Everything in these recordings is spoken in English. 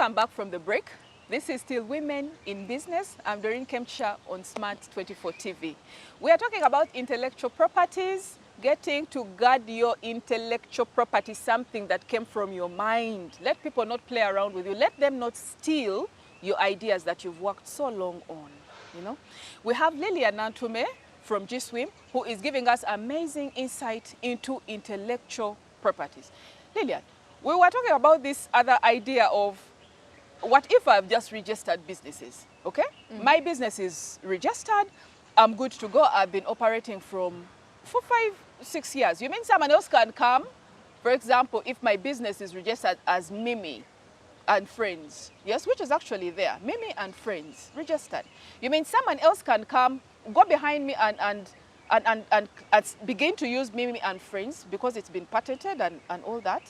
Welcome back from the break. This is still Women in Business. I'm Doreen Kemcha on Smart 24 TV. We are talking about intellectual properties, getting to guard your intellectual property, something that came from your mind. Let people not play around with you. Let them not steal your ideas that you've worked so long on. You know, we have Lilian Nantume from GSWIM, who is giving us amazing insight into intellectual properties. Lilian, we were talking about this other idea of what if I've just registered businesses, okay? My business is registered, I'm good to go, I've been operating for 5-6 years. You mean someone else can come? For example, if my business is registered as Mimi and Friends, yes, which is actually there, Mimi and Friends, registered. You mean someone else can come, go behind me and begin to use Mimi and Friends because it's been patented and all that,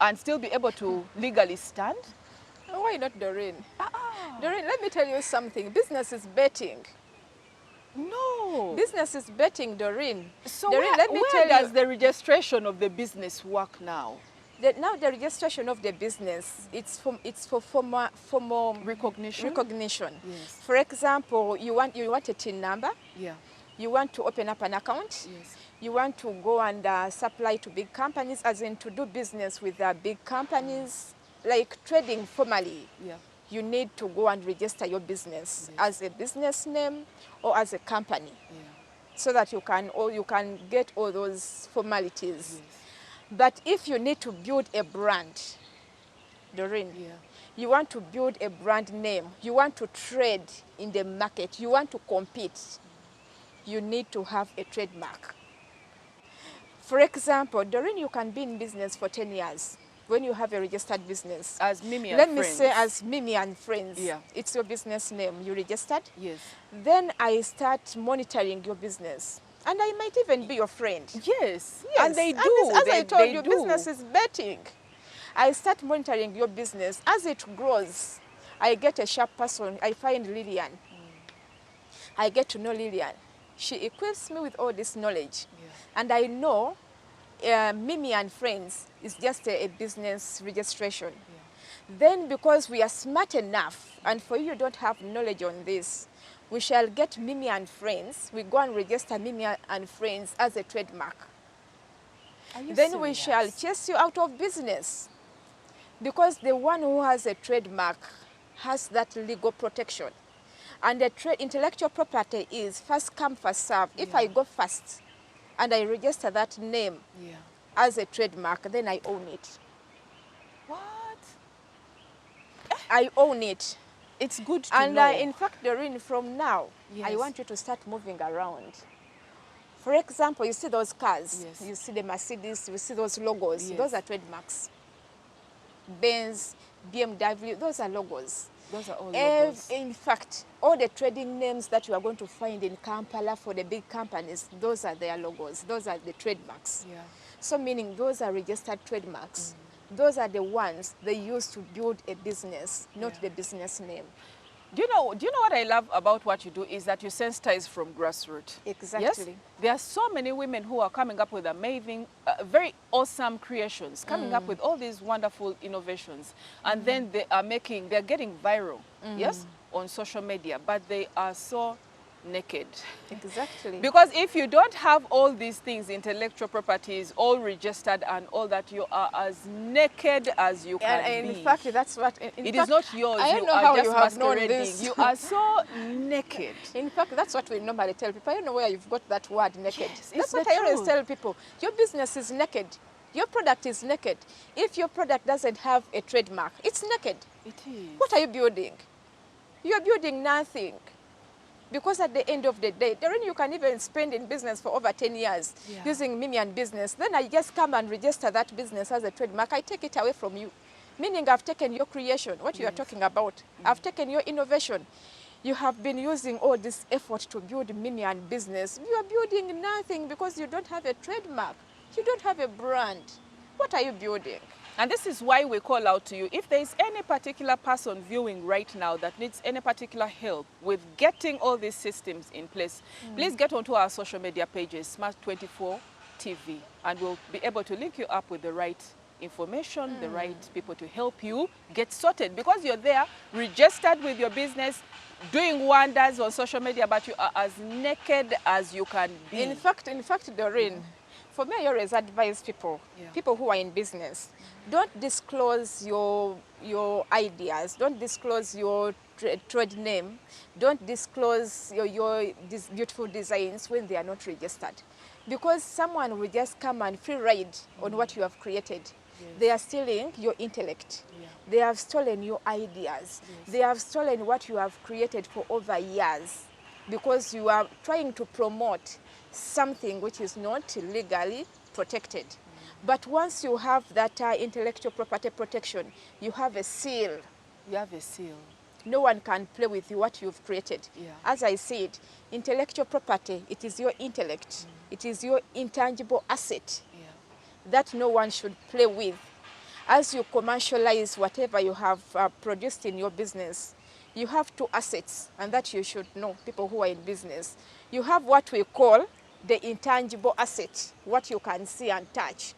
and still be able to legally stand? Why not, Doreen? Doreen, let me tell you something. Business is betting. No. Business is betting, Doreen. So Doreen, where, let me tell does you, the registration of the business work now? now the registration of the business, it's for formal Recognition? Recognition. Yes. For example, you want a TIN number. Yeah. You want to open up an account. Yes. You want to go and supply to big companies, as in to do business with big companies, like trading formally. Yeah. You need to go and register your business as a business name or as a company, so that you can get all those formalities. Yes. But if you need to build a brand, Doreen, you want to build a brand name, you want to trade in the market, you want to compete, you need to have a trademark. For example, Doreen, you can be in business for 10 years. When you have a registered business. As Mimi and Let Friends. me say as Mimi and Friends. Yeah. It's your business name. You registered? Yes. Then I start monitoring your business. And I might even be your friend. Yes. Yes. And they do. As I told you, do. business is betting. I start monitoring your business. As it grows, I get a sharp person. I find Lilian. I get to know Lilian. She equips me with all this knowledge. Yeah. And I know Mimi and Friends is just a business registration. Yeah. Then because we are smart enough, and for you don't have knowledge on this, we shall get Mimi and Friends. We go and register Mimi and Friends as a trademark. Then we shall chase you out of business. Because the one who has a trademark has that legal protection. And the intellectual property is first come, first serve. If I go first, and I register that name as a trademark, then I own it. What? I own it. It's good to know. And in fact, Doreen, from now, I want you to start moving around. For example, you see those cars. You see the Mercedes, you see those logos. Those are trademarks. Benz, BMW, those are logos. Those are all logos. In fact, all the trading names that you are going to find in Kampala for the big companies, those are their logos. Those are the trademarks. Yeah. So meaning those are registered trademarks. Those are the ones they use to build a business, not the business name. Do you know what I love about what you do is that you sensitize from grassroots. Exactly. Yes? There are so many women who are coming up with amazing, very awesome creations, coming up with all these wonderful innovations. And then they're getting viral, yes, on social media, but they are so naked. Exactly. Because if you don't have all these things, intellectual properties, all registered and all that, you are as naked as you can be. In fact, that's what... It is not yours. I don't you know are how just you have known masquerading. this. You are so naked. In fact, that's what we normally tell people. I don't know where you've got that word, naked. Yes, That's what I always tell people. Your business is naked. Your product is naked. If your product doesn't have a trademark, it's naked. It is. What are you building? You're building nothing. Because at the end of the day, Doreen, you can even spend in business for over 10 years using Mimi and business. Then I just come and register that business as a trademark. I take it away from you. Meaning I've taken your creation, what you are talking about. I've taken your innovation. You have been using all this effort to build Mimi and business. You are building nothing because you don't have a trademark. You don't have a brand. What are you building? And this is why we call out to you. If there is any particular person viewing right now that needs any particular help with getting all these systems in place, please get onto our social media pages, Smart 24 TV, and we'll be able to link you up with the right information, the right people to help you get sorted, because you're there, registered with your business, doing wonders on social media, but you are as naked as you can be. In fact, Doreen, for me, I always advise people, people who are in business, don't disclose your ideas, don't disclose your trade name, don't disclose your beautiful designs when they are not registered. Because someone will just come and free ride on what you have created. Yes. They are stealing your intellect. Yeah. They have stolen your ideas. Yes. They have stolen what you have created for over years, because you are trying to promote something which is not legally protected. But once you have that intellectual property protection, you have a seal. You have a seal. No one can play with what you've created. Yeah. As I said, intellectual property, it is your intellect. It is your intangible asset that no one should play with. As you commercialize whatever you have produced in your business, you have two assets, and that you should know, people who are in business. You have what we call the intangible asset, what you can see and touch.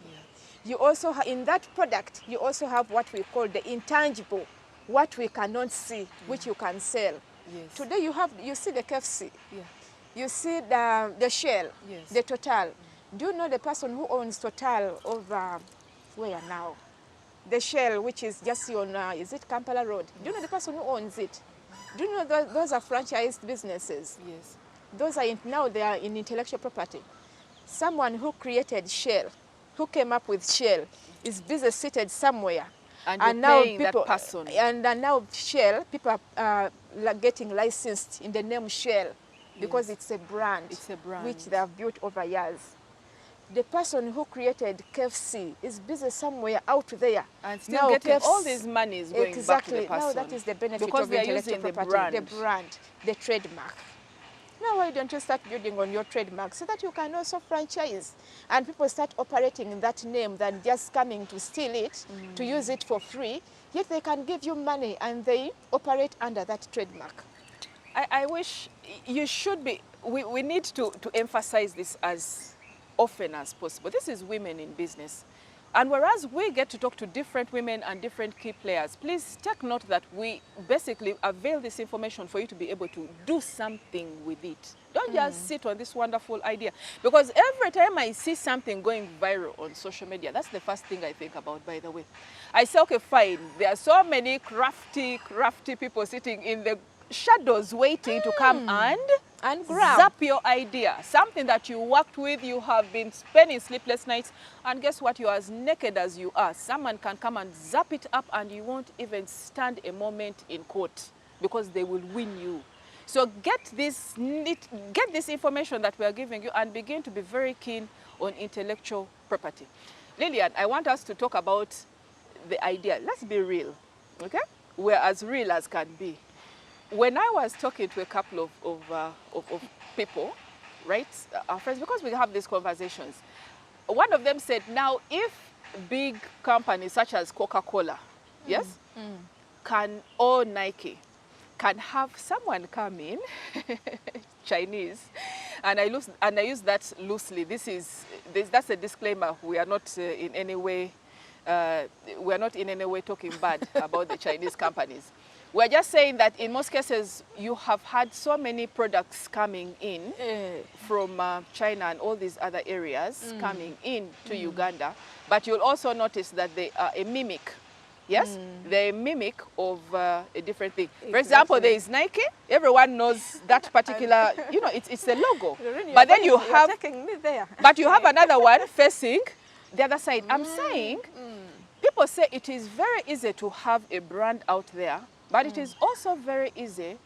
You also, in that product, you also have what we call the intangible, what we cannot see, which you can sell. Yes. Today you see the KFC, you see the Shell, the Total. Do you know the person who owns Total over where now? The Shell, which is just on, is it Kampala Road? Do you know the person who owns it? Do you know those are franchised businesses? Yes. Those are now they are in intellectual property. Someone who created Shell, who came up with Shell, is busy seated somewhere. And now people, that person. And now Shell, people are getting licensed in the name Shell, because it's a brand. It's a brand which they have built over years. The person who created KFC is busy somewhere out there. And still now getting all these monies going back to the person. Now that is the benefit because of intellectual property. The brand, the trademark. Now why don't you start building on your trademark so that you can also franchise and people start operating in that name than just coming to steal it, to use it for free, yet they can give you money and they operate under that trademark. I wish you should be, we need to emphasize this as often as possible. This is women in business. And whereas we get to talk to different women and different key players, please take note that we basically avail this information for you to be able to do something with it. Don't just sit on this wonderful idea. Because every time I see something going viral on social media, that's the first thing I think about, by the way. I say, okay, fine. There are so many crafty people sitting in the shadows waiting to come and grab. Zap your idea. Something that you worked with, you have been spending sleepless nights, and guess what? You're as naked as you are. Someone can come and zap it up and you won't even stand a moment in court because they will win you. So get this information that we are giving you and begin to be very keen on intellectual property. Lillian, I want us to talk about the idea. Let's be real, okay? We're as real as can be. When I was talking to a couple of people, right, our friends, because we have these conversations, one of them said, now if big companies such as Coca-Cola, or Nike, can have someone come in, Chinese, and I use that loosely. That's a disclaimer. We are not in any way talking bad about the Chinese companies. We're just saying that in most cases, you have had so many products coming in from China and all these other areas coming in to Uganda, but you'll also notice that they are a mimic. Yes, they're a mimic of a different thing. Exactly. For example, there is Nike. Everyone knows that particular, you know, it's the logo. But then you have, but you have another one facing the other side. I'm saying, people say it is very easy to have a brand out there, but it is also very easy,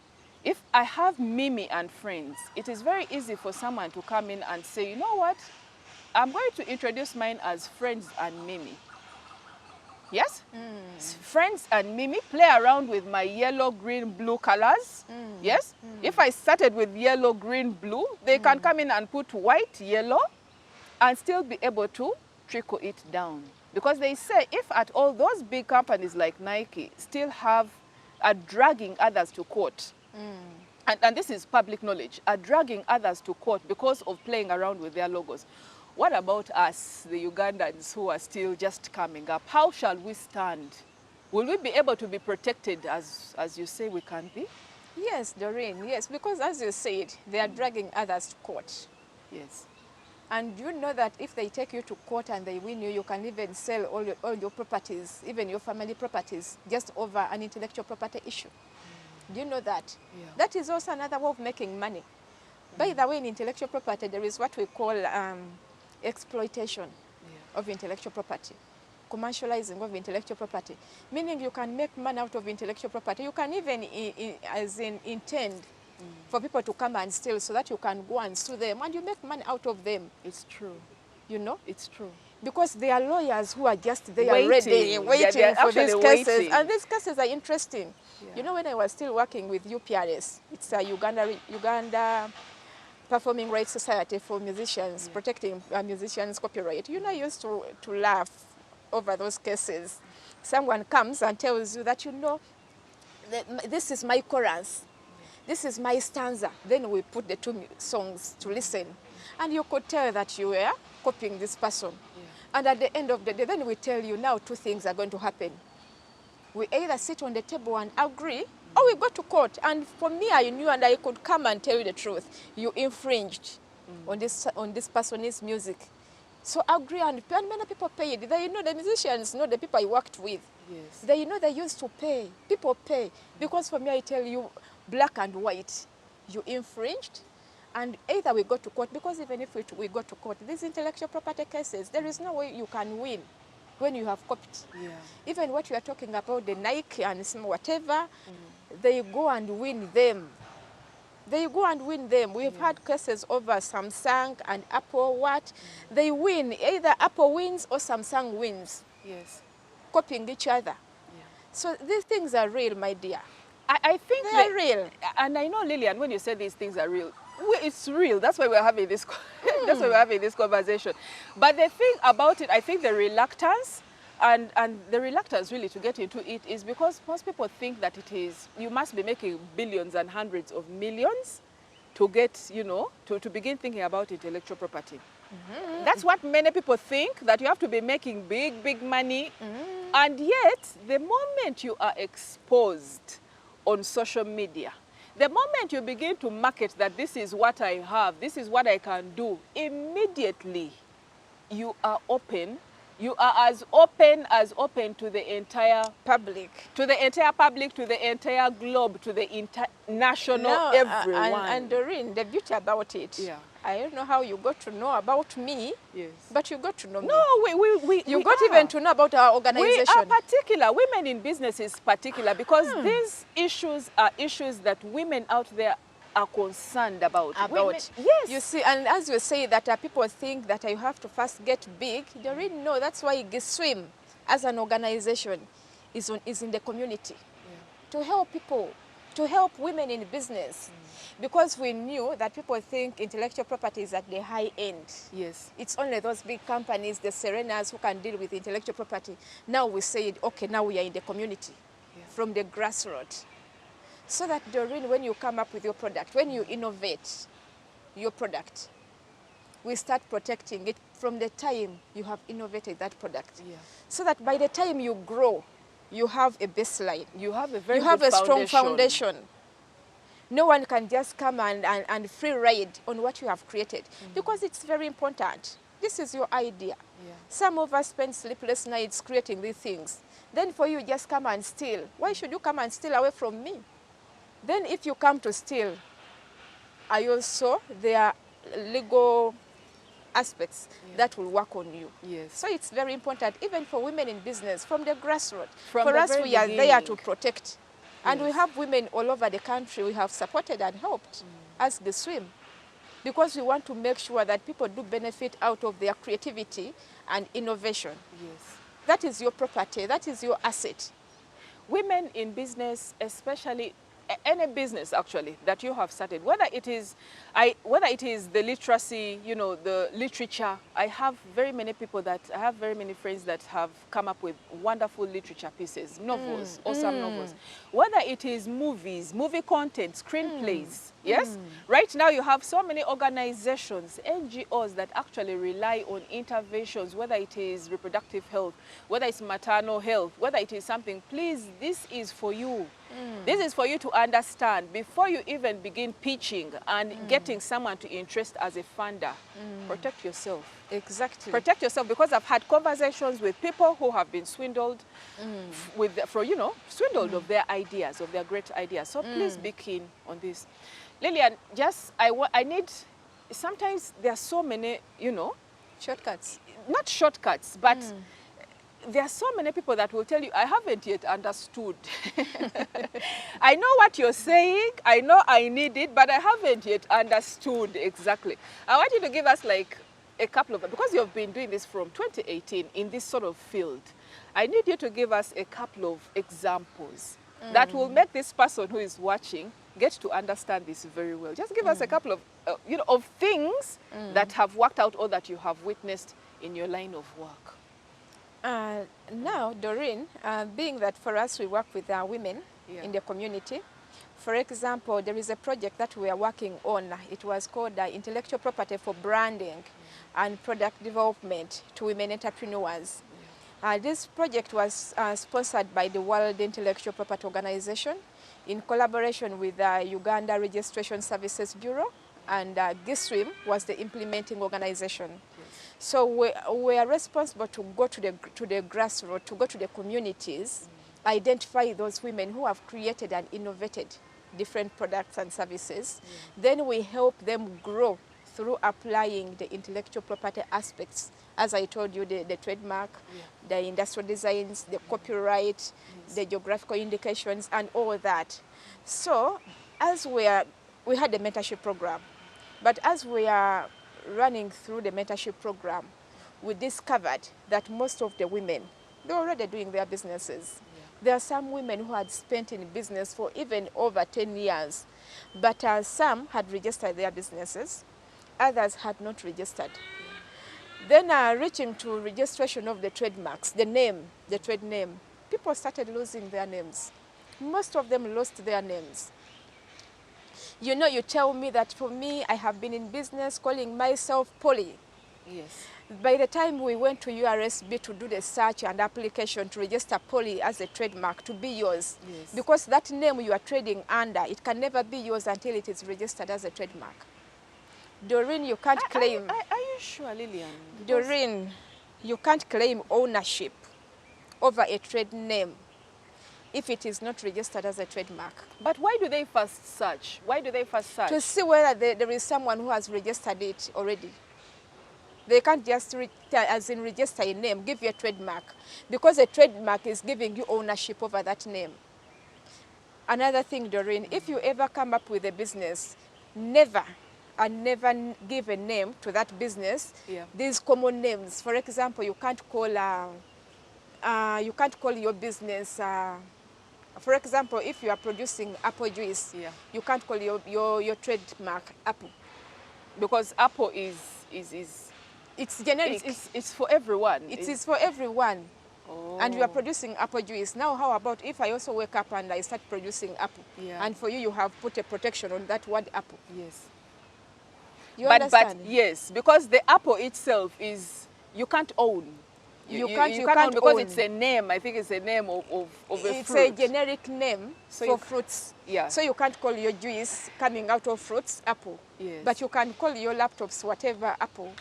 if I have Mimi and friends, it is very easy for someone to come in and say, you know what, I'm going to introduce mine as Friends and Mimi. Yes? Friends and Mimi, play around with my yellow, green, blue colors. Yes? If I started with yellow, green, blue, they can come in and put white, yellow, and still be able to trickle it down. Because they say, if at all those big companies like Nike still are dragging others to court, and this is public knowledge, are dragging others to court because of playing around with their logos. What about us, the Ugandans who are still just coming up? How shall we stand? Will we be able to be protected as you say we can be? Yes, Doreen, yes, because as you said, they are dragging others to court. Yes. And you know that if they take you to court and they win you, you can even sell all your properties, even your family properties, just over an intellectual property issue. Do you know that? Yeah. That is also another way of making money. By the way, in intellectual property, there is what we call exploitation of intellectual property, commercializing of intellectual property, meaning you can make money out of intellectual property. You can even intend for people to come and steal so that you can go and sue them and you make money out of them. It's true. You know? It's true. Because there are lawyers who are just there Waiting. ready, waiting They're for these actually cases. waiting. And these cases are interesting. Yeah. You know, when I was still working with UPRS, it's a Uganda Performing Rights Society for musicians, protecting musicians' copyright. You know, I used to laugh over those cases. Someone comes and tells you that, you know, this is my chorus, this is my stanza. Then we put the two songs to listen. And you could tell that you were copying this person. Yeah. And at the end of the day, then we tell you now two things are going to happen. We either sit on the table and agree, or we go to court. And for me, I knew and I could come and tell you the truth. You infringed on this person's music. So agree, and many people paid. They know, the musicians know the people I worked with. Yes. They know they used to pay. People pay. Because for me, I tell you, black and white, you infringed. And either we go to court, because even if we go to court, these intellectual property cases, there is no way you can win when you have copied. Yeah. Even what you are talking about, the Nike and whatever, they go and win them. They go and win them. We've had cases over Samsung and Apple, they win. Either Apple wins or Samsung wins. Yes. Copying each other. Yeah. So these things are real, my dear. I think They're real. And I know, Lillian, when you say these things are real, it's real. That's why we're having this. That's why we're having this conversation. But the thing about it, I think the reluctance, and the reluctance really to get into it is because most people think that it is, you must be making billions and hundreds of millions to get, you know, to begin thinking about intellectual property. That's what many people think, that you have to be making big money. And yet, the moment you are exposed on social media, the moment you begin to market that this is what I have, this is what I can do, immediately you are open. You are as open to the entire Public. to the entire public, to the entire globe, to the international, everyone. And Doreen, the beauty about it, I don't know how you got to know about me, Yes. but you got to know me. No, You got even to know about our organization. We are particular. Women in business is particular because these issues are issues that women out there are concerned about. Women, yes. You see, and as you say that people think that you have to first get big, they already know. That's why GSWIM, as an organization, is in the community to help people, to help women in business. Because we knew that people think intellectual property is at the high end. Yes. It's only those big companies, the Serenas, who can deal with intellectual property. Now we said, okay, now we are in the community, from the grassroots. So that, Doreen, when you come up with your product, when you innovate your product, we start protecting it from the time you have innovated that product. Yeah. So that by the time you grow, you have a baseline. You have a very strong foundation. No one can just come and free ride on what you have created, because it's very important. This is your idea. Yeah. Some of us spend sleepless nights creating these things. Then for you, just come and steal. Why should you come and steal away from me? Then if you come to steal, there are legal aspects that will work on you. Yes. So it's very important, even for women in business, from the grassroots. For us, we are there to protect. And we have women all over the country we have supported and helped as GSWIM, because we want to make sure that people do benefit out of their creativity and innovation. Yes. That is your property, that is your asset. Women in business, especially any business actually that you have started, whether it is the literacy, you know, the literature. I have very many friends that have come up with wonderful literature pieces, novels, awesome novels. Whether it is movies, movie content, screenplays. Yes, right now you have so many organizations, NGOs that actually rely on interventions, whether it is reproductive health, whether it's maternal health, whether it is something. Please, this is for you. This is for you to understand before you even begin pitching and getting someone to interest as a funder. Protect yourself. Exactly. Protect yourself, because I've had conversations with people who have been swindled swindled of their ideas, of their great ideas. So please be keen on this. Lillian, I need, sometimes there are so many, Shortcuts. not shortcuts, but there are so many people that will tell you, I haven't yet understood. I know what you're saying, I know I need it, but I haven't yet understood exactly. I want you to give us like a couple of, because you've been doing this from 2018 in this sort of field, I need you to give us a couple of examples that will make this person who is watching get to understand this very well. Just give us a couple of, of things that have worked out or that you have witnessed in your line of work. Now, Doreen, being that for us we work with women in the community, for example, there is a project that we are working on. It was called Intellectual Property for Branding and Product Development to Women Entrepreneurs. This project was sponsored by the World Intellectual Property Organization in collaboration with the Uganda Registration Services Bureau, and GISWIM was the implementing organization. So we are responsible to go to the grassroots, to go to the communities, identify those women who have created and innovated different products and services. Then we help them grow through applying the intellectual property aspects. As I told you, the trademark, the industrial designs, the copyright, the geographical indications, and all that. So as we had a mentorship program, but as we are running through the mentorship program, we discovered that most of the women, they're already doing their businesses. There are some women who had spent in business for even over 10 years, but some had registered their businesses, others had not registered. Then reaching to registration of the trademarks, the name, the trade name, people started losing their names. Most of them lost their names. You know, you tell me that for me, I have been in business calling myself Polly. Yes. By the time we went to URSB to do the search and application to register Polly as a trademark to be yours, because that name you are trading under, it can never be yours until it is registered as a trademark. Doreen, you can't claim. Are you sure, Lillian? Doreen, you can't claim ownership over a trade name if it is not registered as a trademark. But why do they first search? Why do they first search? To see whether there is someone who has registered it already. They can't just register a name, give you a trademark, because a trademark is giving you ownership over that name. Another thing, Doreen, if you ever come up with a business, never give a name to that business. These common names. For example, you can't call your business. For example, if you are producing apple juice, you can't call your trademark Apple, because Apple is it's generic. It's for everyone. It is for everyone. Oh. And you are producing apple juice. Now, how about if I also wake up and I start producing apple? And for you, you have put a protection on that word apple. Yes. You understand? But yes, because the apple itself is, you can't own. You can't own because it's a name. I think it's a name of a fruit. It's a generic name for fruits. So you can't call your juice coming out of fruits apple. But you can call your laptops whatever apple.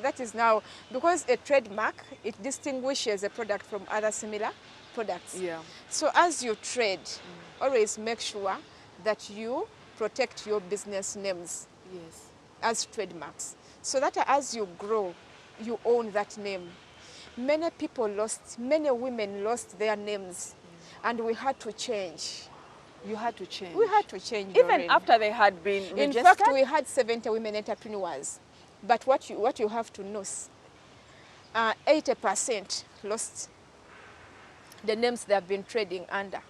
That is now, because a trademark, it distinguishes a product from other similar products. So as you trade, always make sure that you protect your business names as trademarks, so that as you grow, you own that name. Many women lost their names, and we had to change. You had to change. We had to change. Even after they had been registered? In fact, we had 70 women entrepreneurs. But what you have to know, 80% lost the names they have been trading under.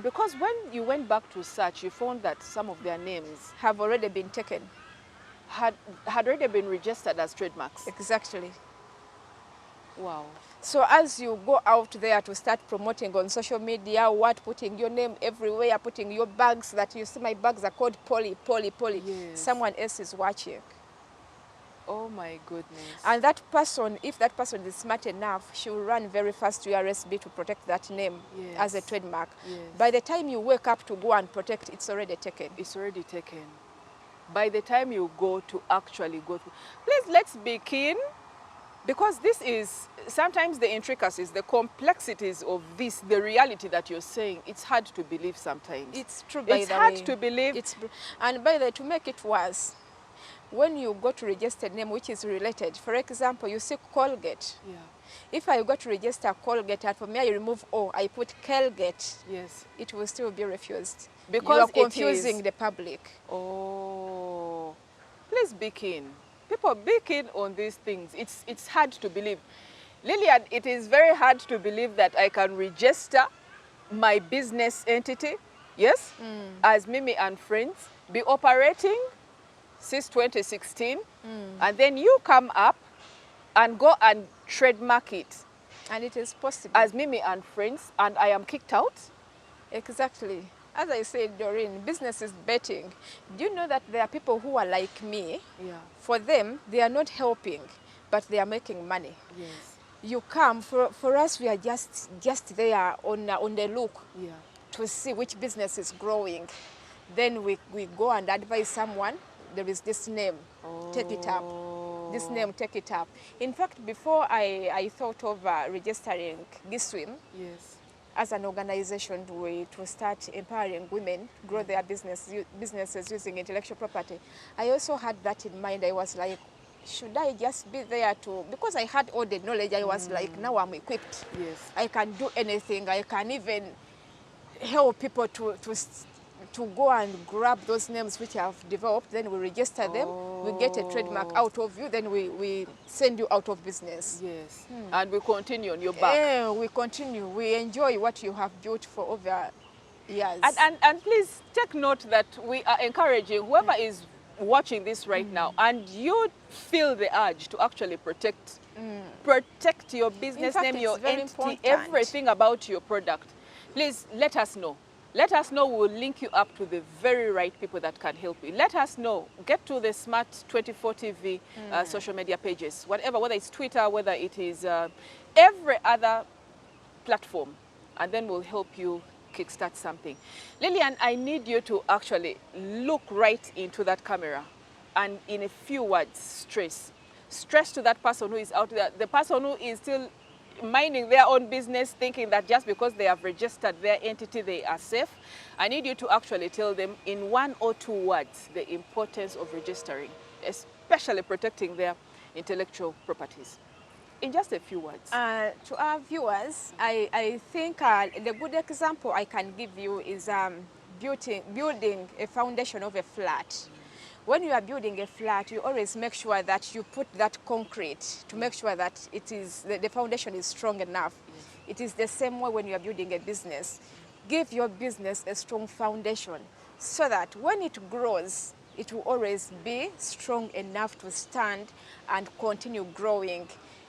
Because when you went back to search, you found that some of their names Have already been taken. had already been registered as trademarks. Exactly. Wow. So as you go out there to start promoting on social media, putting your name everywhere, putting your bags, that you see my bags are called Polly, Polly, Polly. Yes. Someone else is watching. Oh my goodness. And that person, if that person is smart enough, she will run very fast to RSB to protect that name as a Yes. trademark. Yes. By the time you wake up to go and protect, it's already taken. It's already taken. By the time you go to actually go through, please let's be keen, because this is sometimes the intricacies, the complexities of this, the reality that you're saying. It's hard to believe sometimes. It's true, by It's the hard way. to believe. And by the way, to make it worse, when you go to register name which is related, for example, you see Colgate. Yeah. If I go to register Colgate and for me I remove O, I put Kelgate, Yes. it will still be refused. Because you are it confusing is- the public. Oh, please be keen. People, be keen on these things. It's hard to believe. Lillian, it is very hard to believe that I can register my business entity, yes, as Mimi and Friends, be operating since 2016, and then you come up and go and trademark it And it is possible. as Mimi and Friends, and I am kicked out. Exactly. As I said, Doreen, business is betting. Do you know that there are people who are like me? Yeah. For them, they are not helping, but they are making money. Yes. You come, for us, we are just there on the look Yeah. to see which business is growing. Then we go and advise someone, there is this name, take it up. This name, take it up. In fact, before I thought of registering GISWIM Yes. as an organization to start empowering women grow their businesses using intellectual property, I also had that in mind. I was like, should I just be there to, because I had all the knowledge, I was like, now I'm equipped. Yes. I can do anything. I can even help people to go and grab those names which I've developed. Then we register them. We get a trademark out of you. Then we send you out of business. Yes. And we continue on your back. We continue. We enjoy what you have built for over years. And please take note that we are encouraging whoever is watching this right now, and you feel the urge to actually protect your business fact, name, it's your very entity, important. everything about your product. Please let us know. Let us know. We'll link you up to the very right people that can help you. Let us know. Get to the Smart 24 TV social media pages, whatever, whether it's Twitter, whether it is every other platform, and then we'll help you kickstart something. Lillian, I need you to actually look right into that camera and in a few words, stress to that person who is out there, the person who is still minding their own business, thinking that just because they have registered their entity, they are safe. I need you to actually tell them in 1 or 2 words the importance of registering, especially protecting their intellectual properties. In just a few words. To our viewers, I think the good example I can give you is building a foundation of a flat. When you are building a flat, you always make sure that you put that concrete to make sure that the foundation is strong enough. Yes. It is the same way when you are building a business. Give your business a strong foundation so that when it grows, it will always be strong enough to stand and continue growing.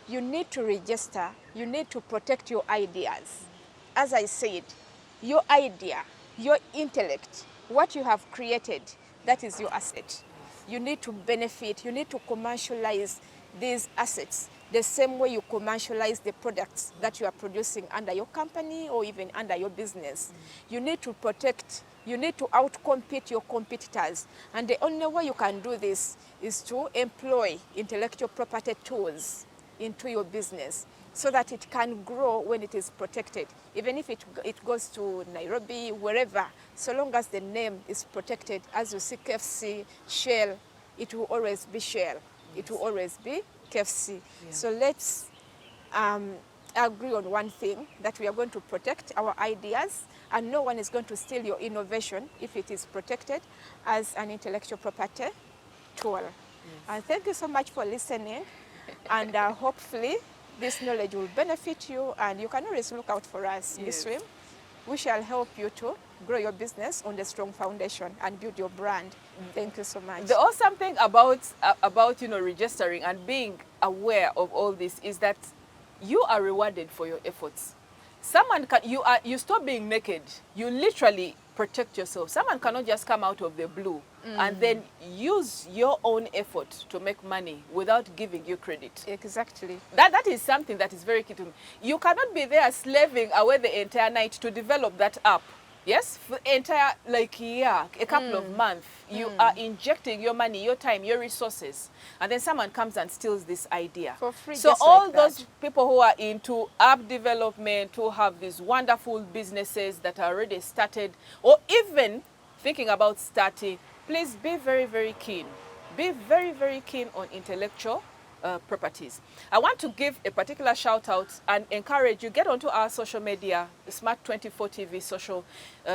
You need to register, you need to protect your ideas. As I said, your idea, your intellect, what you have created, that is your asset. You need to benefit, you need to commercialize these assets the same way you commercialize the products that you are producing under your company or even under your business. You need to protect, you need to outcompete your competitors. And the only way you can do this is to employ intellectual property tools into your business so that it can grow when it is protected. Even if it goes to Nairobi, wherever, so long as the name is protected, as you see KFC, Shell, it will always be Shell. Yes. It will always be KFC. Yeah. So let's agree on one thing, that we are going to protect our ideas and no one is going to steal your innovation if it is protected as an intellectual property tool. Yes. And thank you so much for listening. And hopefully this knowledge will benefit you, and you can always look out for us, yes. GISWIM. we shall help you to grow your business on a strong foundation and build your brand. Thank you so much. The awesome thing about registering and being aware of all this is that you are rewarded for your efforts. You stop being naked. You literally protect yourself. Someone cannot just come out of the blue and then use your own effort to make money without giving you credit. Exactly. That is something that is very key to me. You cannot be there slaving away the entire night to develop that app. Yes, for entire a couple of months, you are injecting your money, your time, your resources, and then someone comes and steals this idea. For free, so just all like those that. people who are into app development, who have these wonderful businesses that are already started, or even thinking about starting, please be very, very keen. Be very, very keen on intellectual properties. I want to give a particular shout out and encourage you, get onto our social media, the Smart24 TV social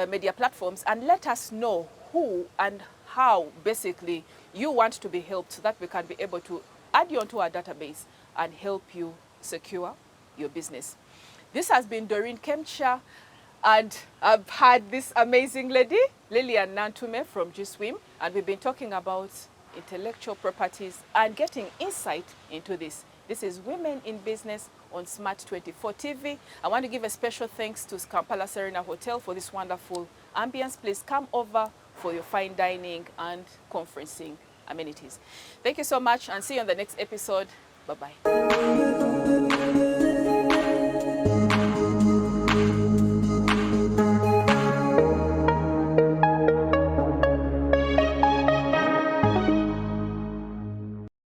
media platforms, and let us know who and how basically you want to be helped, so that we can be able to add you onto our database and help you secure your business. This has been Doreen Kemcha, and I've had this amazing lady, Lillian Nantume from GSwim, and we've been talking about intellectual properties and getting insight into this. This is Women in Business on Smart24 TV. I want to give a special thanks to Kampala Serena Hotel for this wonderful ambience. Please come over for your fine dining and conferencing amenities. Thank you so much, and see you on the next episode. Bye-bye.